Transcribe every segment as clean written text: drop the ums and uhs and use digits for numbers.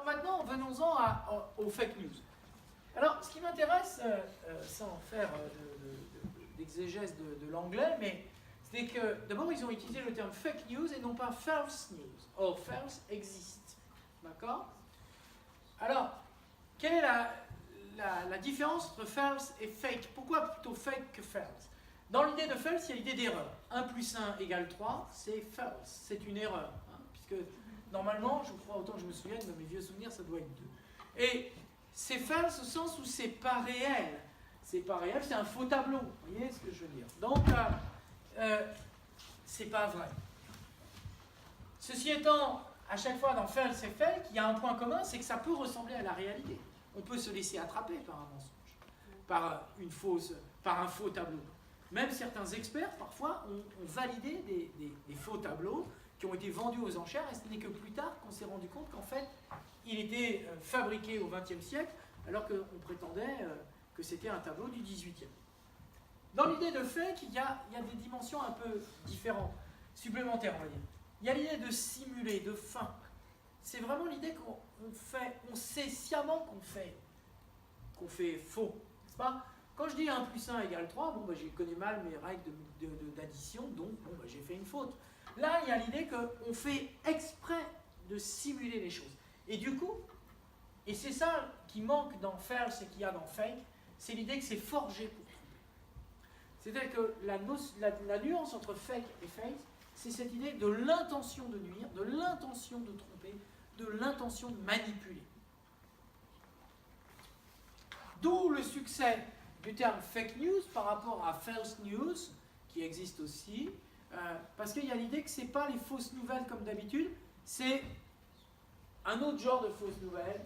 maintenant, venons-en aux fake news. Alors, ce qui m'intéresse, sans faire d'exégèse de l'anglais, mais c'est que d'abord, ils ont utilisé le terme fake news et non pas false news. Or, false existe. D'accord? Alors, quelle est la différence entre false et fake? Pourquoi plutôt fake que false? Dans l'idée de false, il y a l'idée d'erreur. 1 plus 1 égale 3, c'est false, c'est une erreur. Hein, puisque normalement, je crois, autant que je me souviens, de mes vieux souvenirs, ça doit être 2. Et c'est false au sens où c'est pas réel. C'est pas réel, c'est un faux tableau. Vous voyez ce que je veux dire? Donc, c'est pas vrai. Ceci étant, à chaque fois dans false et fake, il y a un point commun, c'est que ça peut ressembler à la réalité. On peut se laisser attraper par un mensonge, par un faux tableau. Même certains experts, parfois, ont validé des faux tableaux qui ont été vendus aux enchères, et ce n'est que plus tard qu'on s'est rendu compte qu'en fait, il était fabriqué au XXe siècle, alors qu'on prétendait que c'était un tableau du XVIIIe. Dans l'idée de fake, il y a des dimensions un peu différentes, supplémentaires, on va dire. Il y a l'idée de simuler, de feint. C'est vraiment l'idée qu'on sait sciemment qu'on fait faux, n'est-ce pas? Quand je dis 1 plus 1 égale 3, bon, je connais mal mes règles d'addition, donc bon, j'ai fait une faute. Là, il y a l'idée qu'on fait exprès de simuler les choses. Et du coup, et c'est ça qui manque dans false et qu'il y a dans fake, c'est l'idée que c'est forgé pour tromper. C'est-à-dire que la nuance entre fake et fake, c'est cette idée de l'intention de nuire, de l'intention de tromper, de l'intention de manipuler. D'où le succès du terme fake news par rapport à false news, qui existe aussi, parce qu'il y a l'idée que ce n'est pas les fausses nouvelles comme d'habitude, c'est un autre genre de fausses nouvelles,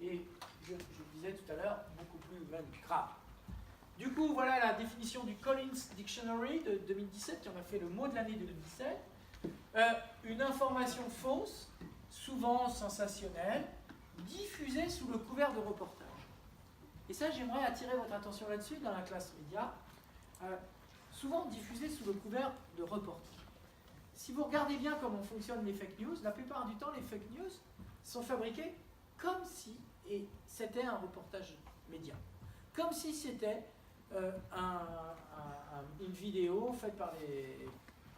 et je le disais tout à l'heure, beaucoup plus même grave. Du coup, voilà la définition du Collins Dictionary de 2017, qui en a fait le mot de l'année 2017. Une information fausse, souvent sensationnelle, diffusée sous le couvert de reportage. Et ça, j'aimerais attirer votre attention là-dessus dans la classe média. Souvent diffusée sous le couvert de reportage. Si vous regardez bien comment fonctionnent les fake news, la plupart du temps, les fake news sont fabriquées comme si c'était un reportage média. Comme si c'était une vidéo faite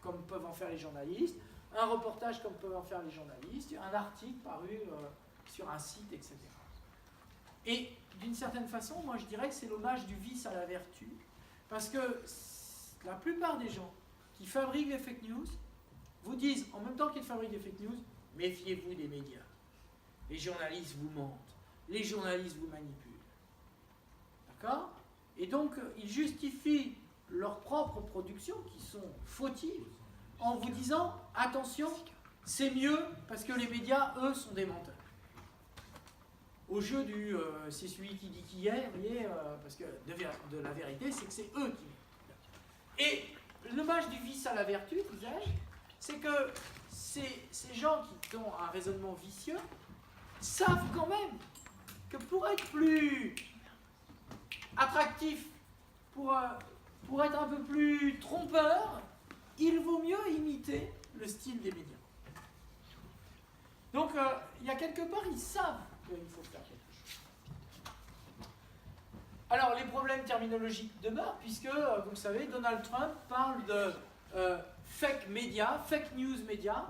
comme peuvent en faire les journalistes, un reportage comme peuvent en faire les journalistes, un article paru sur un site, etc. Et d'une certaine façon, moi je dirais que c'est l'hommage du vice à la vertu, parce que la plupart des gens qui fabriquent des fake news vous disent, en même temps qu'ils fabriquent des fake news, méfiez-vous des médias. Les journalistes vous mentent, les journalistes vous manipulent. D'accord? Et donc, ils justifient leurs propres productions, qui sont fautives, en vous disant, attention, c'est mieux, parce que les médias, eux, sont des menteurs. Au jeu du c'est celui qui dit qui est, vous voyez, parce que de la vérité, c'est que c'est eux qui mentent. Et l'hommage du vice à la vertu, disais-je, c'est que ces gens qui ont un raisonnement vicieux savent quand même que pour être plus attractif, pour être un peu plus trompeur, il vaut mieux imiter le style des médias. Donc, il y a quelque part, ils savent qu'il faut faire quelque chose. Alors, les problèmes terminologiques demeurent, puisque, vous le savez, Donald Trump parle de fake médias, fake news médias,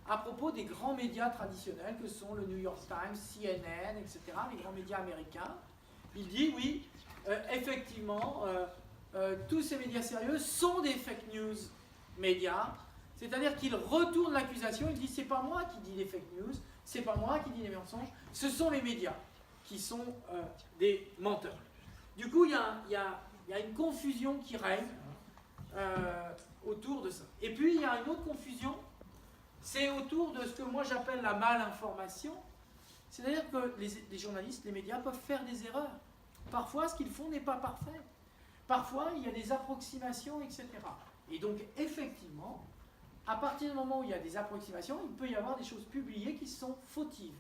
à propos des grands médias traditionnels que sont le New York Times, CNN, etc., les grands médias américains. Il dit, oui, effectivement, tous ces médias sérieux sont des fake news médias, c'est-à-dire qu'il retourne l'accusation, il dit c'est pas moi qui dis les fake news, c'est pas moi qui dis les mensonges, ce sont les médias qui sont des menteurs. Du coup, il y a une confusion qui règne autour de ça. Et puis, il y a une autre confusion, c'est autour de ce que moi j'appelle la malinformation, c'est-à-dire que les journalistes, les médias peuvent faire des erreurs. Parfois, ce qu'ils font n'est pas parfait. Parfois, il y a des approximations, etc. Et donc, effectivement, à partir du moment où il y a des approximations, il peut y avoir des choses publiées qui sont fautives.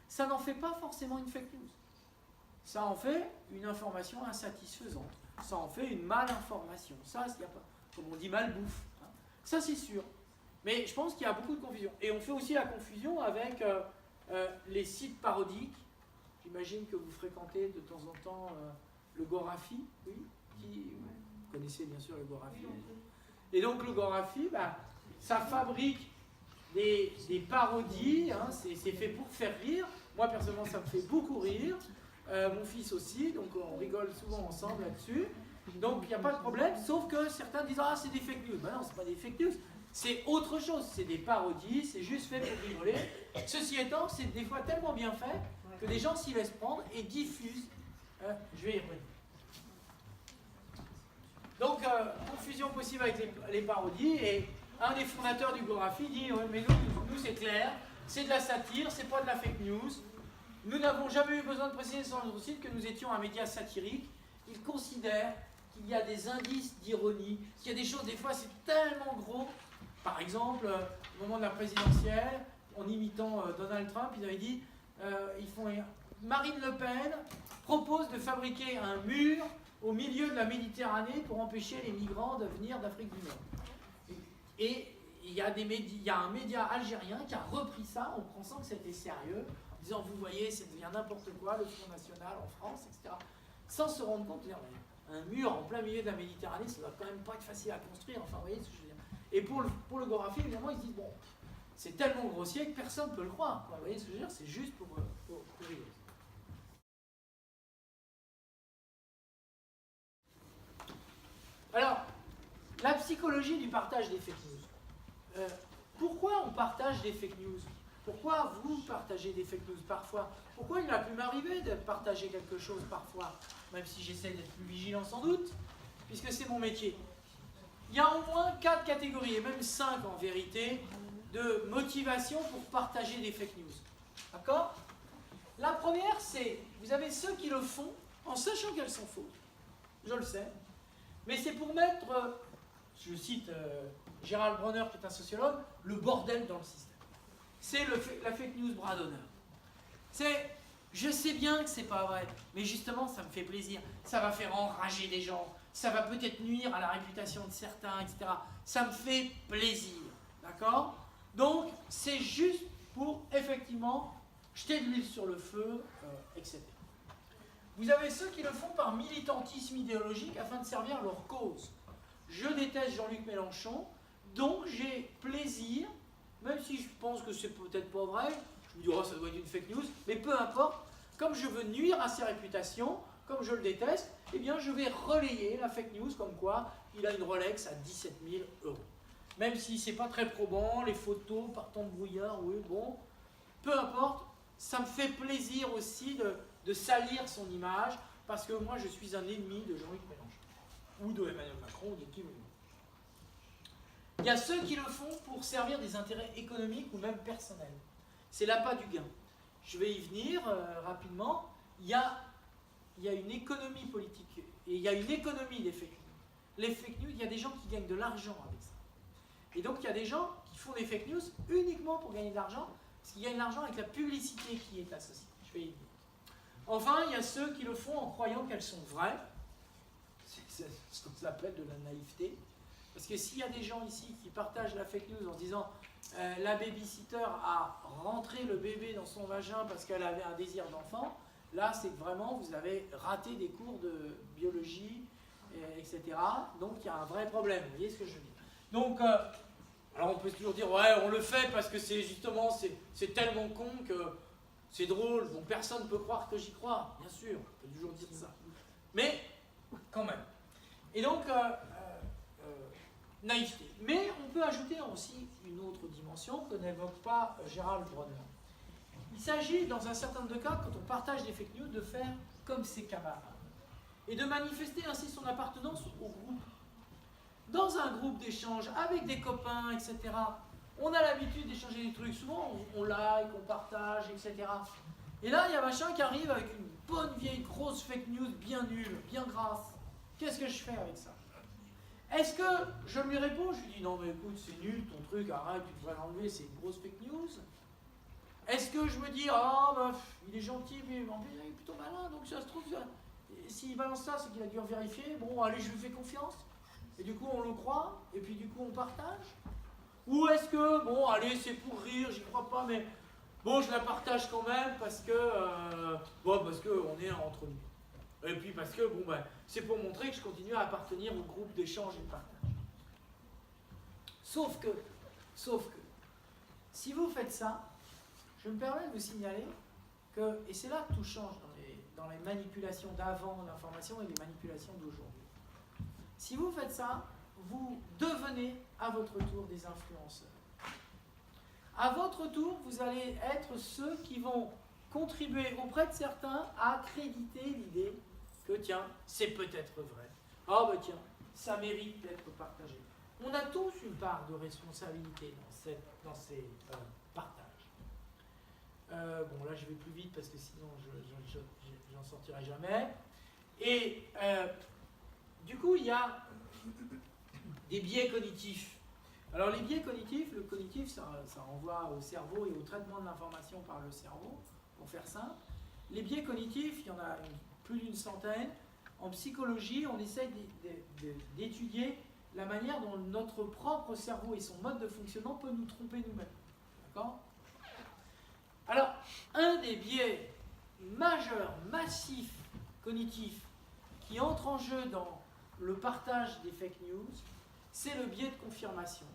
Ça n'en fait pas forcément une fake news. Ça en fait une information insatisfaisante. Ça en fait une malinformation. Ça, il y a pas, comme on dit, malbouffe. Hein. Ça, c'est sûr. Mais je pense qu'il y a beaucoup de confusion. Et on fait aussi la confusion avec Les sites parodiques, j'imagine que vous fréquentez de temps en temps le Gorafi, oui, vous connaissez bien sûr le Gorafi. Et donc le Gorafi, ça fabrique des parodies, hein, c'est fait pour faire rire. Moi personnellement ça me fait beaucoup rire, mon fils aussi, donc on rigole souvent ensemble là-dessus. Donc il n'y a pas de problème, sauf que certains disent ah c'est des fake news. Ben non, c'est pas des fake news, c'est autre chose, c'est des parodies, c'est juste fait pour rigoler. Ceci étant, c'est des fois tellement bien fait que des gens s'y laissent prendre et diffusent. Je vais y revenir. Donc, confusion possible avec les parodies, et un des fondateurs du Gorafi dit ouais, mais nous c'est clair, c'est de la satire, c'est pas de la fake news. Nous n'avons jamais eu besoin de préciser sur notre site que nous étions un média satirique. Il considère qu'il y a des indices d'ironie, qu'il y a des choses, des fois c'est tellement gros. Par exemple, au moment de la présidentielle, en imitant Donald Trump, ils avaient dit Marine Le Pen propose de fabriquer un mur au milieu de la Méditerranée pour empêcher les migrants de venir d'Afrique du Nord. Et il y a un média algérien qui a repris ça en pensant que c'était sérieux, en disant vous voyez, ça devient n'importe quoi, le Front National en France, etc. Sans se rendre compte, un mur en plein milieu de la Méditerranée, ça ne doit quand même pas être facile à construire, enfin vous voyez ce que je veux dire. Et pour le Gorafi, évidemment, ils se disent bon, c'est tellement grossier que personne ne peut le croire, quoi. Vous voyez ce que je veux dire, c'est juste pour rigoler. Alors, la psychologie du partage des fake news. Pourquoi on partage des fake news? Pourquoi vous partagez des fake news parfois? Pourquoi il a pu m'arriver de partager quelque chose parfois? Même si j'essaie d'être plus vigilant sans doute, puisque c'est mon métier. Il y a au moins 4 catégories, et même 5 en vérité, de motivation pour partager des fake news. D'accord? La première, c'est, vous avez ceux qui le font en sachant qu'elles sont fausses. Je le sais. Mais c'est pour mettre, je cite Gérald Bronner, qui est un sociologue, le bordel dans le système. C'est la fake news bras d'honneur. C'est, je sais bien que c'est pas vrai, mais justement, ça me fait plaisir. Ça va faire enrager des gens, ça va peut-être nuire à la réputation de certains, etc. Ça me fait plaisir, d'accord? Donc, c'est juste pour, effectivement, jeter de l'huile sur le feu, etc. Vous avez ceux qui le font par militantisme idéologique afin de servir leur cause. Je déteste Jean-Luc Mélenchon, donc j'ai plaisir, même si je pense que c'est peut-être pas vrai, je me dis oh ça doit être une fake news, mais peu importe, comme je veux nuire à sa réputation, comme je le déteste, eh bien je vais relayer la fake news comme quoi il a une Rolex à 17 000 €. Même si c'est pas très probant, les photos partant de brouillard, oui bon, peu importe, ça me fait plaisir aussi de salir son image, parce que moi je suis un ennemi de Jean-Luc Mélenchon, ou de Emmanuel Macron, ou de qui vous voulez. Il y a ceux qui le font pour servir des intérêts économiques ou même personnels. C'est l'appât du gain. Je vais y venir rapidement. Il y a une économie politique, et il y a une économie des fake news. Les fake news, il y a des gens qui gagnent de l'argent avec ça. Et donc il y a des gens qui font des fake news uniquement pour gagner de l'argent, parce qu'ils gagnent de l'argent avec la publicité qui est associée. Je vais y venir. Enfin, il y a ceux qui le font en croyant qu'elles sont vraies. C'est ce qu'on appelle de la naïveté. Parce que s'il y a des gens ici qui partagent la fake news en disant la babysitter a rentré le bébé dans son vagin parce qu'elle avait un désir d'enfant, là c'est que vraiment vous avez raté des cours de biologie, etc. Donc il y a un vrai problème, vous voyez ce que je veux dire. Donc, alors on peut toujours dire ouais on le fait parce que c'est justement c'est tellement con que c'est drôle, bon personne ne peut croire que j'y crois, bien sûr, on peut toujours dire ça. Mais quand même. Et donc naïveté. Mais on peut ajouter aussi une autre dimension que n'évoque pas Gérald Bronner. Il s'agit, dans un certain nombre de cas, quand on partage des fake news, de faire comme ses camarades et de manifester ainsi son appartenance au groupe. Dans un groupe d'échange, avec des copains, etc., on a l'habitude d'échanger des trucs. Souvent, on like, on partage, etc. Et là, il y a machin qui arrive avec une bonne vieille grosse fake news bien nulle, bien grasse. Qu'est-ce que je fais avec ça? Est-ce que je lui réponds? Je lui dis non mais écoute c'est nul ton truc, arrête, tu devrais l'enlever, c'est une grosse fake news. Est-ce que je me dis ah bah il est gentil mais il est plutôt malin donc ça se trouve s'il balance ça c'est qu'il a dû en vérifier, bon allez je lui fais confiance et du coup on le croit et puis du coup on partage? Ou est-ce que bon allez c'est pour rire, j'y crois pas mais bon, je la partage quand même parce que, parce qu'on est entre nous. Et puis parce que, bon, ben, c'est pour montrer que je continue à appartenir au groupe d'échange et de partage. Sauf que, si vous faites ça, je me permets de vous signaler que, et c'est là que tout change dans les manipulations d'avant l'information et les manipulations d'aujourd'hui. Si vous faites ça, vous devenez à votre tour des influenceurs. À votre tour, vous allez être ceux qui vont contribuer auprès de certains à accréditer l'idée que, tiens, c'est peut-être vrai. Ah, ben tiens, ça mérite d'être partagé. On a tous une part de responsabilité dans ces partages. Bon, là, je vais plus vite parce que sinon, je n'en sortirai jamais. Et du coup, il y a des biais cognitifs. Alors, les biais cognitifs, le cognitif, ça renvoie au cerveau et au traitement de l'information par le cerveau, pour faire simple. Les biais cognitifs, il y en a plus d'une centaine. En psychologie, on essaye d'étudier la manière dont notre propre cerveau et son mode de fonctionnement peut nous tromper nous-mêmes. D'accord ? Alors, un des biais majeurs, massifs, cognitifs, qui entre en jeu dans le partage des fake news, c'est le biais de confirmation.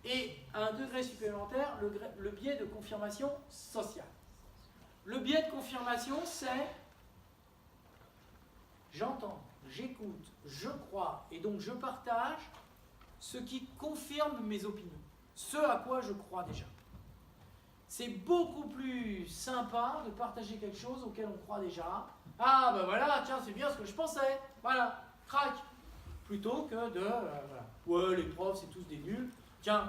Et à un degré supplémentaire, le biais de confirmation sociale. Le biais de confirmation, c'est j'entends, j'écoute, je crois, et donc je partage ce qui confirme mes opinions, ce à quoi je crois déjà. C'est beaucoup plus sympa de partager quelque chose auquel on croit déjà. Ah ben voilà, tiens, c'est bien ce que je pensais, voilà, crac. Plutôt que de, voilà, ouais, les profs, c'est tous des nuls. Tiens,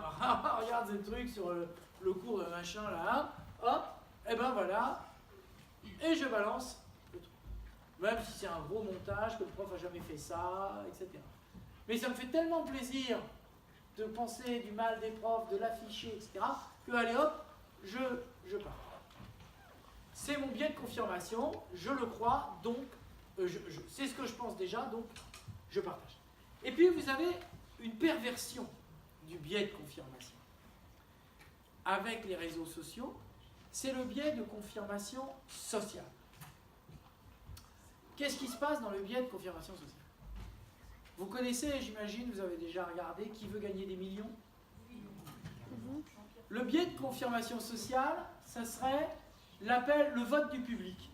regarde ce truc sur le cours de machin là, hop, et ben voilà, et je balance le truc. Même si c'est un gros montage, que le prof a jamais fait ça, etc. Mais ça me fait tellement plaisir de penser du mal des profs, de l'afficher, etc., que allez hop, je pars. C'est mon biais de confirmation, je le crois, donc c'est ce que je pense déjà, donc je partage. Et puis vous avez une perversion du biais de confirmation. Avec les réseaux sociaux, c'est le biais de confirmation sociale. Qu'est-ce qui se passe dans le biais de confirmation sociale? Vous connaissez, j'imagine, vous avez déjà regardé Qui veut gagner des millions? Le biais de confirmation sociale, ça serait le vote du public.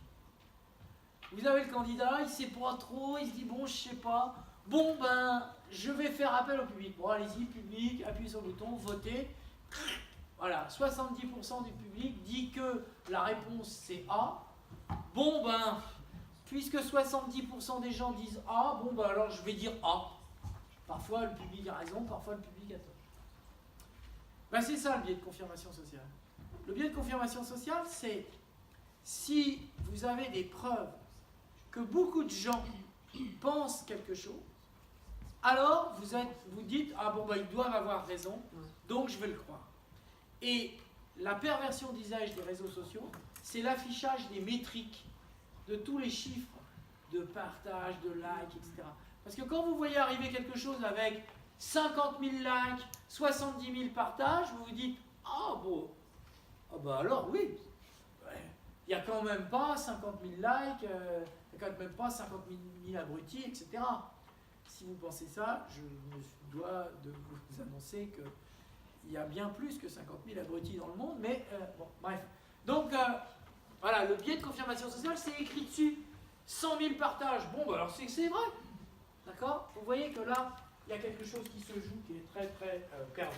Vous avez le candidat, il ne sait pas trop, il se dit bon, je ne sais pas. Bon, ben, je vais faire appel au public. Bon, allez-y, public, appuyez sur le bouton, votez. Voilà, 70% du public dit que la réponse c'est A. Bon, ben, puisque 70% des gens disent A, bon, ben alors je vais dire A. Parfois le public a raison, parfois le public a tort. Ben, c'est ça le biais de confirmation sociale. Le biais de confirmation sociale, c'est si vous avez des preuves que beaucoup de gens pensent quelque chose, alors vous dites, ah bon, ben, ils doivent avoir raison, donc je vais le croire. Et la perversion d'usage des réseaux sociaux, c'est l'affichage des métriques, de tous les chiffres de partage, de likes, etc. Parce que quand vous voyez arriver quelque chose avec 50 000 likes, 70 000 partages, vous vous dites, ah bon, ah bah alors oui, il n'y a quand même pas 50 000 likes, il n'y a quand même pas 50 000 abrutis, etc. Si vous pensez ça, je me dois de vous annoncer qu'il y a bien plus que 50 000 abrutis dans le monde, mais bon, bref. Donc, voilà, le biais de confirmation sociale, c'est écrit dessus. 100 000 partages, bon, bah alors c'est vrai. D'accord? Vous voyez que là, il y a quelque chose qui se joue qui est très, très pervers.